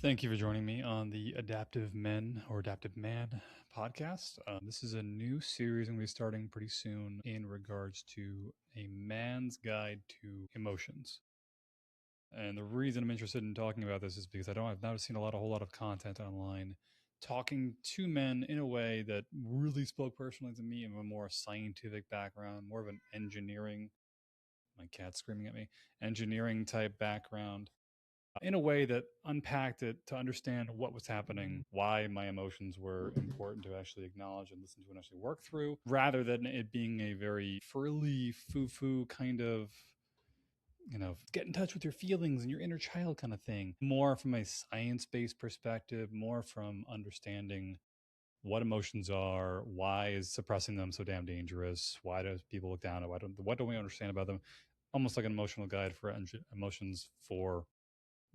Thank you for joining me on the Adaptive Men or Adaptive Man podcast. This is a new series I'm going to be starting pretty soon in regards to a man's guide to emotions. And the reason I'm interested in talking about this is because I've not seen a whole lot of content online talking to men in a way that really spoke personally to me, of a more scientific background, more of an engineering, my cat's screaming at me, engineering type background, in a way that unpacked it to understand what was happening, why my emotions were important to actually acknowledge and listen to and actually work through, rather than it being a very frilly, foo-foo kind of, get in touch with your feelings and your inner child kind of thing. More from a science-based perspective, more from understanding what emotions are, why is suppressing them so damn dangerous, why do people look down at, what don't we understand about them, almost like an emotional guide for emotions for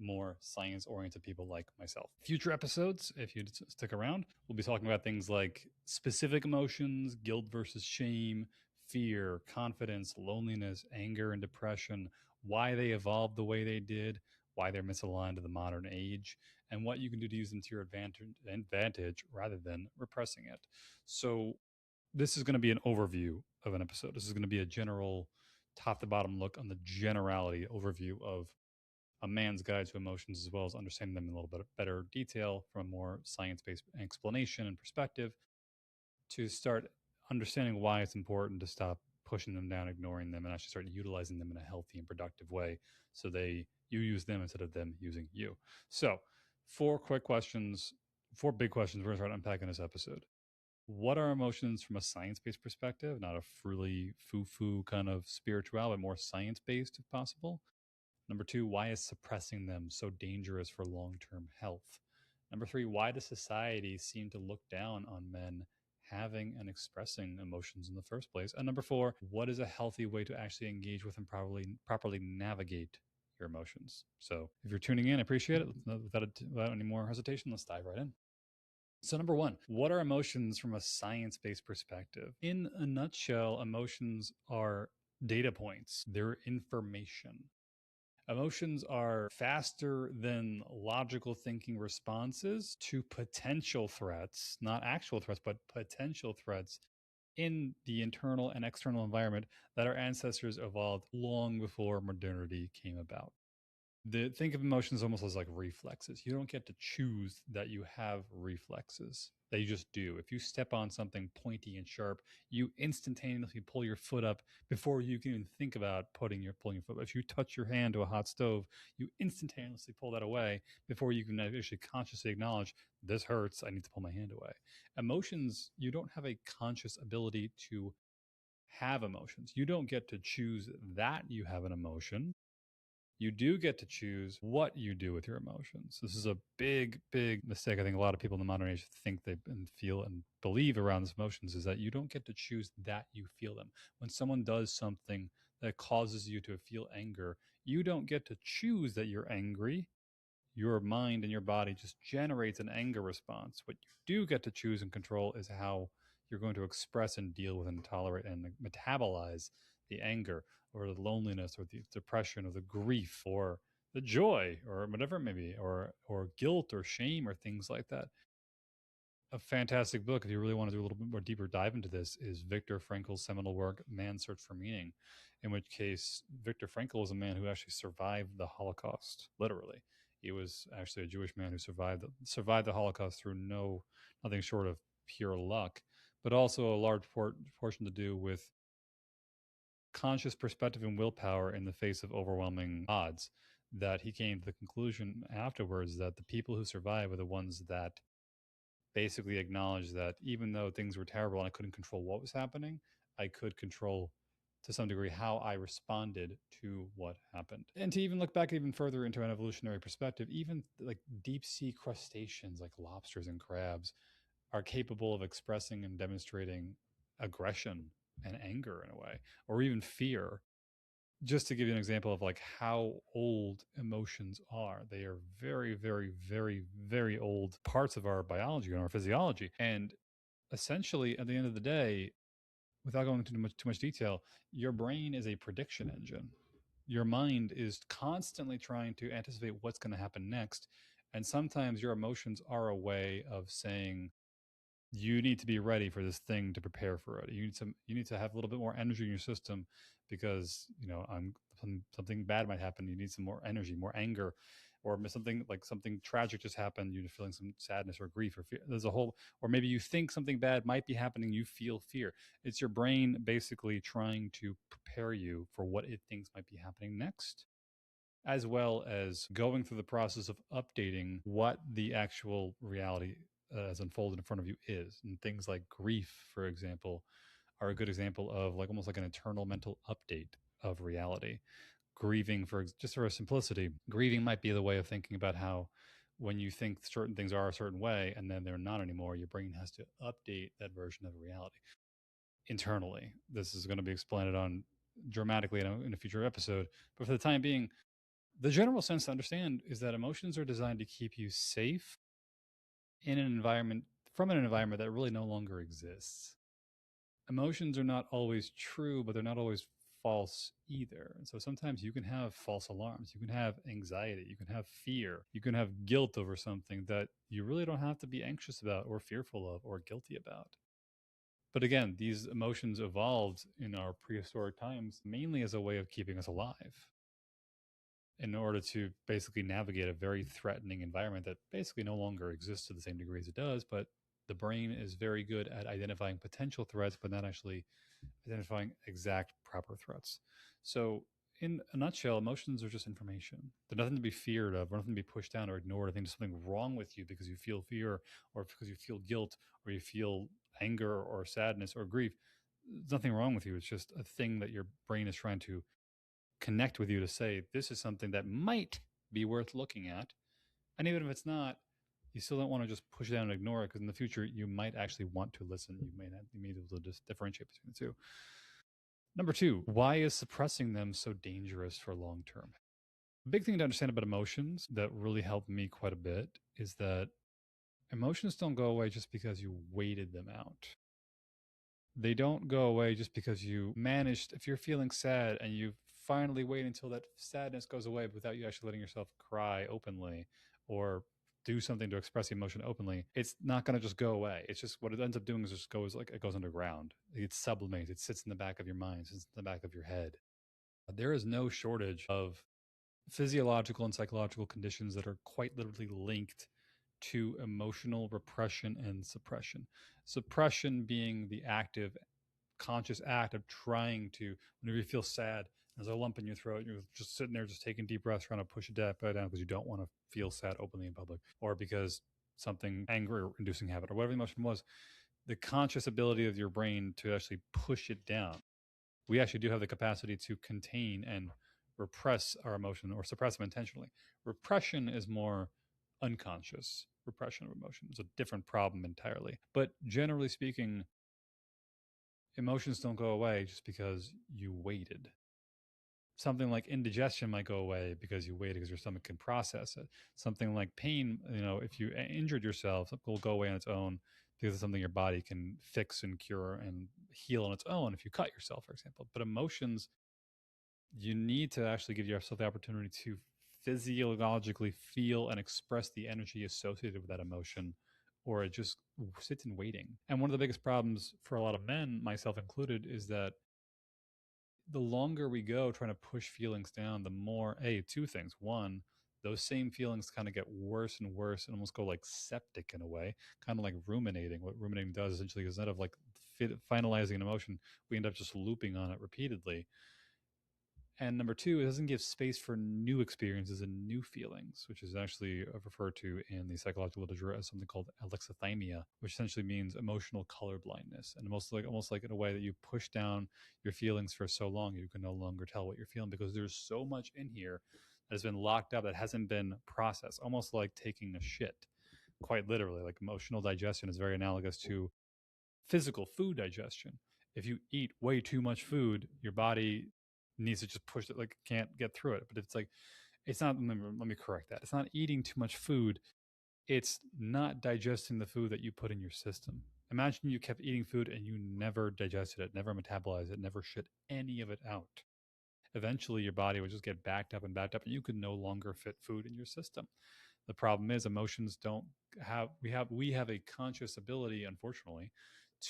more science oriented people like myself. Future episodes, if you stick around, we'll be talking about things like specific emotions, guilt versus shame, fear, confidence, loneliness, anger, and depression, why they evolved the way they did, why they're misaligned to the modern age, and what you can do to use them to your advantage rather than repressing it. So, this is going to be an overview of an episode. This is going to be a general top to bottom look on the generality overview of a man's guide to emotions, as well as understanding them in a little bit better detail from a more science-based explanation and perspective, to start understanding why it's important to stop pushing them down, ignoring them, and actually start utilizing them in a healthy and productive way, so you use them instead of them using you. So, four big questions we're going to start unpacking this episode. What are emotions from a science-based perspective? Not a frilly foo-foo kind of spiritual, but more science-based if possible. Number two, why is suppressing them so dangerous for long term health? Number three, why does society seem to look down on men having and expressing emotions in the first place? And number four, what is a healthy way to actually engage with and properly navigate your emotions? So if you're tuning in, I appreciate it. Without any more hesitation, let's dive right in. So, number one, what are emotions from a science based perspective? In a nutshell, emotions are data points, they're information. Emotions are faster than logical thinking responses to potential threats, not actual threats, but potential threats in the internal and external environment that our ancestors evolved long before modernity came about. Think of emotions almost as like reflexes. You don't get to choose that you have reflexes. They just do. If you step on something pointy and sharp, you instantaneously pull your foot up before you can even think about pulling your foot up. If you touch your hand to a hot stove, you instantaneously pull that away before you can actually consciously acknowledge, this hurts, I need to pull my hand away. Emotions, you don't have a conscious ability to have emotions. You don't get to choose that you have an emotion. You do get to choose what you do with your emotions. This is a big, big mistake. I think a lot of people in the modern age think they feel and believe around these emotions, is that you don't get to choose that you feel them. When someone does something that causes you to feel anger, you don't get to choose that you're angry. Your mind and your body just generates an anger response. What you do get to choose and control is how you're going to express and deal with and tolerate and metabolize the anger or the loneliness or the depression or the grief or the joy or whatever it may be, or guilt or shame or things like that. A fantastic book, if you really want to do a little bit more deeper dive into this, is Viktor Frankl's seminal work, Man's Search for Meaning, in which case Viktor Frankl was a man who actually survived the Holocaust, literally. He was actually a Jewish man who survived the Holocaust through nothing short of pure luck, but also a large portion to do with conscious perspective and willpower in the face of overwhelming odds. That he came to the conclusion afterwards that the people who survive are the ones that basically acknowledge that even though things were terrible and I couldn't control what was happening, I could control to some degree how I responded to what happened. And to even look back even further into an evolutionary perspective, even like deep sea crustaceans like lobsters and crabs are capable of expressing and demonstrating aggression and anger in a way, or even fear. Just to give you an example of like how old emotions are, they are very, very, very, very old parts of our biology and our physiology. And essentially, at the end of the day, without going into too much detail, your brain is a prediction engine. Your mind is constantly trying to anticipate what's going to happen next And sometimes your emotions are a way of saying, you need to be ready for this thing to prepare for it. You need to have a little bit more energy in your system because something bad might happen. You need some more energy, more anger, or something tragic just happened. You're feeling some sadness or grief or fear. There's a whole, or maybe you think something bad might be happening. You feel fear. It's your brain basically trying to prepare you for what it thinks might be happening next, as well as going through the process of updating what the actual reality as unfolded in front of you is. And things like grief, for example, are a good example of like almost like an internal mental update of reality. Grieving, just for simplicity, grieving might be the way of thinking about how when you think certain things are a certain way and then they're not anymore, your brain has to update that version of reality internally. This is going to be explained on dramatically in a future episode, but for the time being, the general sense to understand is that emotions are designed to keep you safe in an environment from an environment that really no longer exists. Emotions are not always true, but they're not always false either. And so sometimes you can have false alarms, you can have anxiety, you can have fear, you can have guilt over something that you really don't have to be anxious about or fearful of or guilty about. But again, these emotions evolved in our prehistoric times mainly as a way of keeping us alive, in order to basically navigate a very threatening environment that basically no longer exists to the same degree as it does. But the brain is very good at identifying potential threats, but not actually identifying exact proper threats. So, in a nutshell, emotions are just information. They're nothing to be feared of, or nothing to be pushed down or ignored. I think there's something wrong with you because you feel fear, or because you feel guilt, or you feel anger, or sadness, or grief. There's nothing wrong with you. It's just a thing that your brain is trying to connect with you to say this is something that might be worth looking at. And even if it's not, you still don't want to just push it down and ignore it, because in the future you might actually want to listen. You may be able to just differentiate between the two. Number two, why is suppressing them so dangerous for long term? A big thing to understand about emotions that really helped me quite a bit is that emotions don't go away just because you waited them out. They don't go away just because you managed, if you're feeling sad and you finally wait until that sadness goes away without you actually letting yourself cry openly or do something to express the emotion openly, it's not going to just go away. It's just, what it ends up doing is just goes like, it goes underground. It sublimates. It sits in the back of your mind, sits in the back of your head. There is no shortage of physiological and psychological conditions that are quite literally linked to emotional repression and suppression. Suppression being the active, conscious act of trying to, whenever you feel sad, there's a lump in your throat, you're just sitting there, just taking deep breaths, trying to push it down because you don't want to feel sad openly in public, or because something anger inducing habit or whatever the emotion was, the conscious ability of your brain to actually push it down. We actually do have the capacity to contain and repress our emotion or suppress them intentionally. Repression is more unconscious. Repression of emotion is a different problem entirely. But generally speaking, emotions don't go away just because you waited. Something like indigestion might go away because you waited because your stomach can process it. Something like pain, if you injured yourself, it will go away on its own because it's something your body can fix and cure and heal on its own if you cut yourself, for example. But emotions, you need to actually give yourself the opportunity to physiologically feel and express the energy associated with that emotion, or it just sits in waiting. And one of the biggest problems for a lot of men, myself included, is that the longer we go trying to push feelings down, the more, two things. One, those same feelings kind of get worse and worse and almost go like septic in a way, kind of like ruminating. What ruminating does essentially is, instead of like finalizing an emotion, we end up just looping on it repeatedly. And number two, it doesn't give space for new experiences and new feelings, which is actually referred to in the psychological literature as something called alexithymia, which essentially means emotional color blindness. And almost like in a way that you push down your feelings for so long, you can no longer tell what you're feeling because there's so much in here that has been locked up that hasn't been processed, almost like taking a shit. Quite literally, like emotional digestion is very analogous to physical food digestion. If you eat way too much food, your body needs to just push it, like can't get through it. But it's like, it's not, let me correct that. It's not eating too much food. It's not digesting the food that you put in your system. Imagine you kept eating food and you never digested it, never metabolized it, never shit any of it out. Eventually your body would just get backed up and you could no longer fit food in your system. The problem is emotions don't have we have a conscious ability, unfortunately,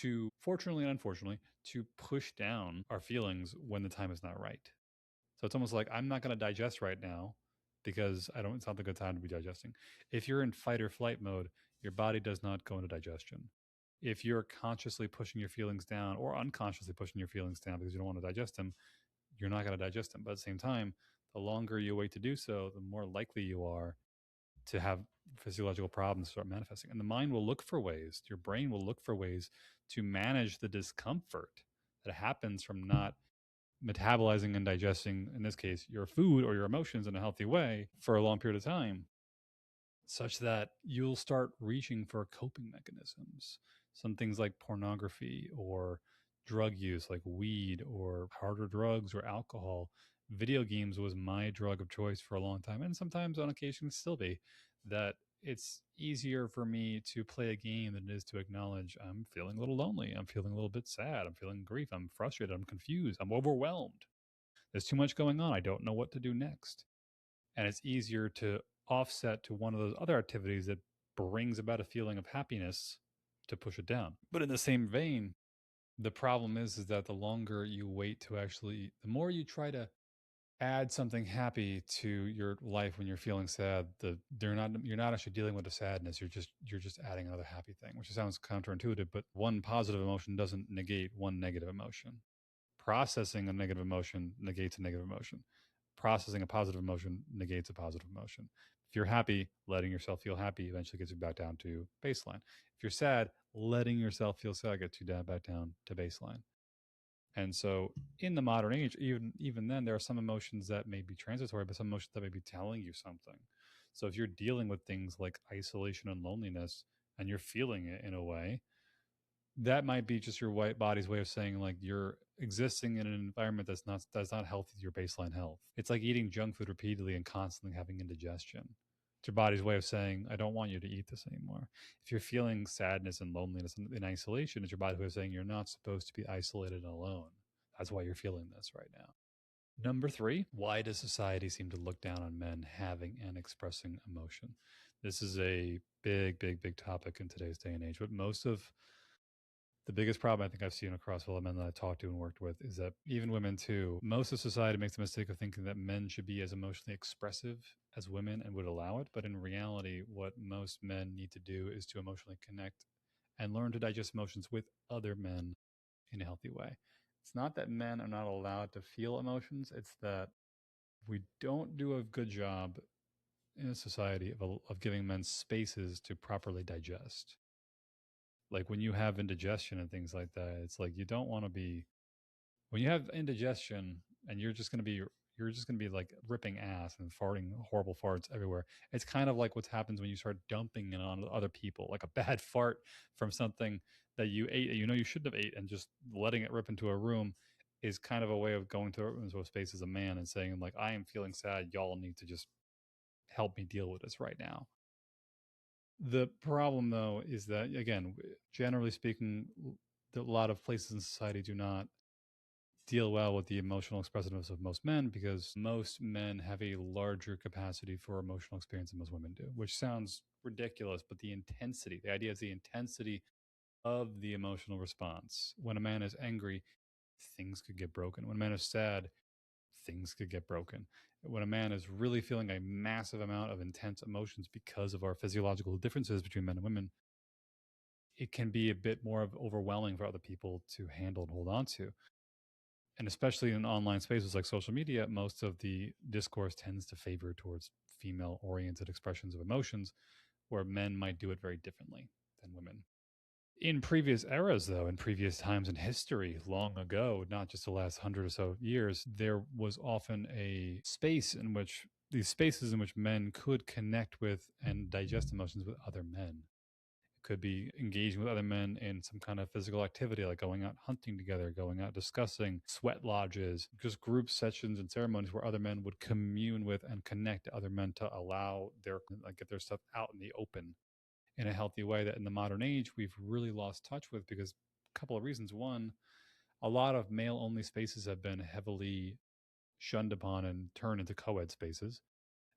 to fortunately and unfortunately, to push down our feelings when the time is not right. So it's almost like I'm not going to digest right now because I don't. It's not a good time to be digesting. If you're in fight or flight mode, your body does not go into digestion. If you're consciously pushing your feelings down or unconsciously pushing your feelings down because you don't want to digest them, you're not going to digest them. But at the same time, the longer you wait to do so, the more likely you are to have physiological problems start manifesting. And the mind will look for ways, your brain will look for ways to manage the discomfort that happens from not metabolizing and digesting, in this case, your food or your emotions in a healthy way for a long period of time, such that you'll start reaching for coping mechanisms. Some things like pornography or drug use, like weed or harder drugs or alcohol. Video games was my drug of choice for a long time, and sometimes on occasion still be. That it's easier for me to play a game than it is to acknowledge I'm feeling a little lonely. I'm feeling a little bit sad. I'm feeling grief. I'm frustrated. I'm confused. I'm overwhelmed. There's too much going on. I don't know what to do next. And it's easier to offset to one of those other activities that brings about a feeling of happiness to push it down. But in the same vein, the problem is that the longer you wait to actually, the more you try to add something happy to your life when you're feeling sad, you're not actually dealing with the sadness. You're just adding another happy thing, which sounds counterintuitive, but one positive emotion doesn't negate one negative emotion. Processing a negative emotion negates a negative emotion. Processing a positive emotion negates a positive emotion. If you're happy, letting yourself feel happy eventually gets you back down to baseline. If you're sad, letting yourself feel sad gets you back down to baseline. And so in the modern age, even then, there are some emotions that may be transitory, but some emotions that may be telling you something. So if you're dealing with things like isolation and loneliness and you're feeling it in a way, that might be just your white body's way of saying like you're existing in an environment that's not healthy to your baseline health. It's like eating junk food repeatedly and constantly having indigestion. It's your body's way of saying I don't want you to eat this anymore. If you're feeling sadness and loneliness and in isolation, it's your body's way of saying you're not supposed to be isolated and alone. That's why you're feeling this right now. Number three, why does society seem to look down on men having and expressing emotion? This is a big, big, big topic in today's day and age, but most of the biggest problem I think I've seen across all the men that I talked to and worked with is that even women too, most of society makes the mistake of thinking that men should be as emotionally expressive as women and would allow it. But in reality, what most men need to do is to emotionally connect and learn to digest emotions with other men in a healthy way. It's not that men are not allowed to feel emotions, it's that we don't do a good job in a society of giving men spaces to properly digest. Like when you have indigestion and things like that, it's like you don't want to be when you have indigestion and you're just gonna be like ripping ass and farting horrible farts everywhere. It's kind of like what happens when you start dumping it on other people, like a bad fart from something that you ate that you know you shouldn't have ate, and just letting it rip into a room is kind of a way of going into a space as a man and saying like I am feeling sad. Y'all need to just help me deal with this right now. The problem, though, is that, again, generally speaking, a lot of places in society do not deal well with the emotional expressiveness of most men because most men have a larger capacity for emotional experience than most women do, which sounds ridiculous, but the idea is the intensity of the emotional response. When a man is angry, things could get broken. When a man is sad, things could get broken. When a man is really feeling a massive amount of intense emotions because of our physiological differences between men and women, it can be a bit more of overwhelming for other people to handle and hold on to. And especially in online spaces like social media, most of the discourse tends to favor towards female oriented expressions of emotions, where men might do it very differently than women. In previous eras, though, in previous times in history, long ago, not just the last 100 or so years, there was often a space in which these spaces in which men could connect with and digest emotions with other men. It could be engaging with other men in some kind of physical activity, like going out hunting together, going out discussing sweat lodges, just group sessions and ceremonies where other men would commune with and connect to other men to allow their get their stuff out in the open in a healthy way that in the modern age we've really lost touch with because a couple of reasons. One, a lot of male only spaces have been heavily shunned upon and turned into co ed spaces.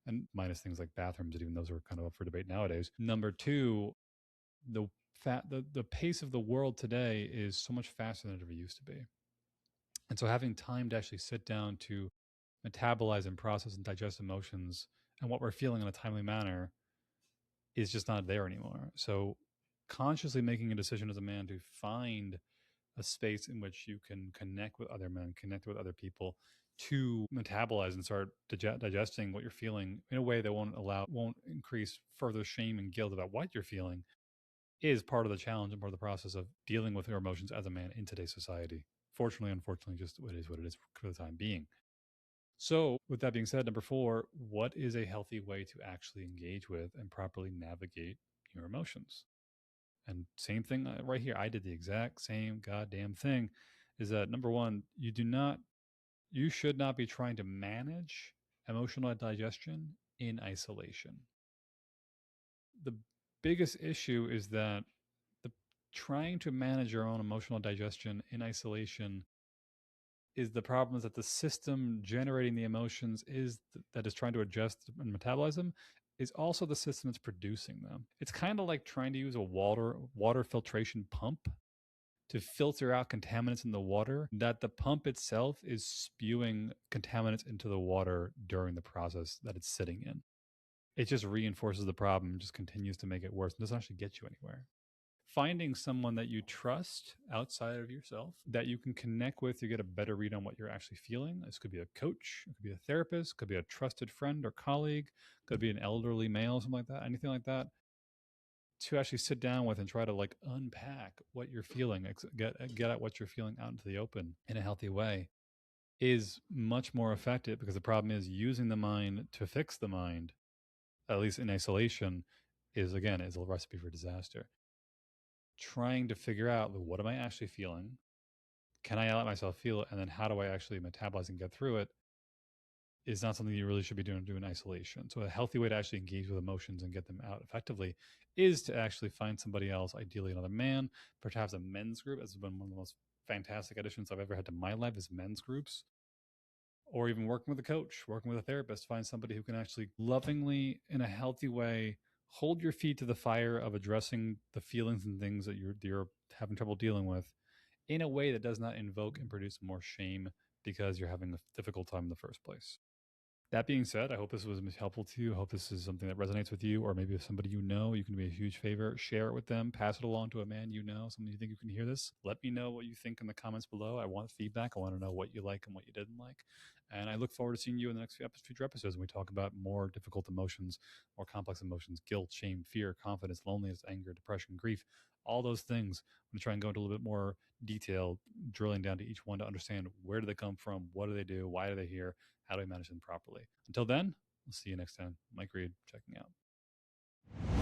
and minus things like bathrooms, and even those are kind of up for debate nowadays. Number two, the pace of the world today is so much faster than it ever used to be. And so having time to actually sit down to metabolize and process and digest emotions and what we're feeling in a timely manner is just not there anymore. So consciously making a decision as a man to find a space in which you can connect with other men, connect with other people, to metabolize and start digesting what you're feeling in a way that won't increase further shame and guilt about what you're feeling, is part of the challenge and part of the process of dealing with your emotions as a man in today's society. Fortunately, unfortunately, just what it is for the time being. So, with that being said, number four, what is a healthy way to actually engage with and properly navigate your emotions? And same thing right here. I did the exact same goddamn thing. Is that number one, you should not be trying to manage emotional digestion in isolation. The biggest issue is that the trying to manage your own emotional digestion in isolation is the problem is that the system generating the emotions that is trying to adjust and metabolize them is also the system that's producing them. It's kind of like trying to use a water filtration pump to filter out contaminants in the water, that the pump itself is spewing contaminants into the water during the process that it's sitting in. It just reinforces the problem, just continues to make it worse, and doesn't actually get you anywhere. Finding someone that you trust outside of yourself that you can connect with to get a better read on what you're actually feeling. This could be a coach, it could be a therapist, could be a trusted friend or colleague, could be an elderly male, something like that, anything like that, to actually sit down with and try to like unpack what you're feeling, get at what you're feeling out into the open in a healthy way, is much more effective, because the problem is using the mind to fix the mind, at least in isolation, is a recipe for disaster. Trying to figure out, what am I actually feeling? Can I let myself feel it? And then how do I actually metabolize and get through it, is not something you really should be doing in isolation. So a healthy way to actually engage with emotions and get them out effectively is to actually find somebody else, ideally another man, perhaps a men's group. This has been one of the most fantastic additions I've ever had to my life, is men's groups, or even working with a coach, working with a therapist. Find somebody who can actually lovingly, in a healthy way, hold your feet to the fire of addressing the feelings and things that you're having trouble dealing with, in a way that does not invoke and produce more shame because you're having a difficult time in the first place. That being said, I hope this was helpful to you. I hope this is something that resonates with you, or maybe if somebody you know, you can be a huge favor. Share it with them, pass it along to a man you know, someone you think you can hear this. Let me know what you think in the comments below. I want feedback. I want to know what you like and what you didn't like. And I look forward to seeing you in the next future episodes when we talk about more difficult emotions, more complex emotions: guilt, shame, fear, confidence, loneliness, anger, depression, grief, all those things. I'm going to try and go into a little bit more detail, drilling down to each one to understand where do they come from, what do they do, why are they here, how do I manage them properly? Until then, we'll see you next time. Mike Reed checking out.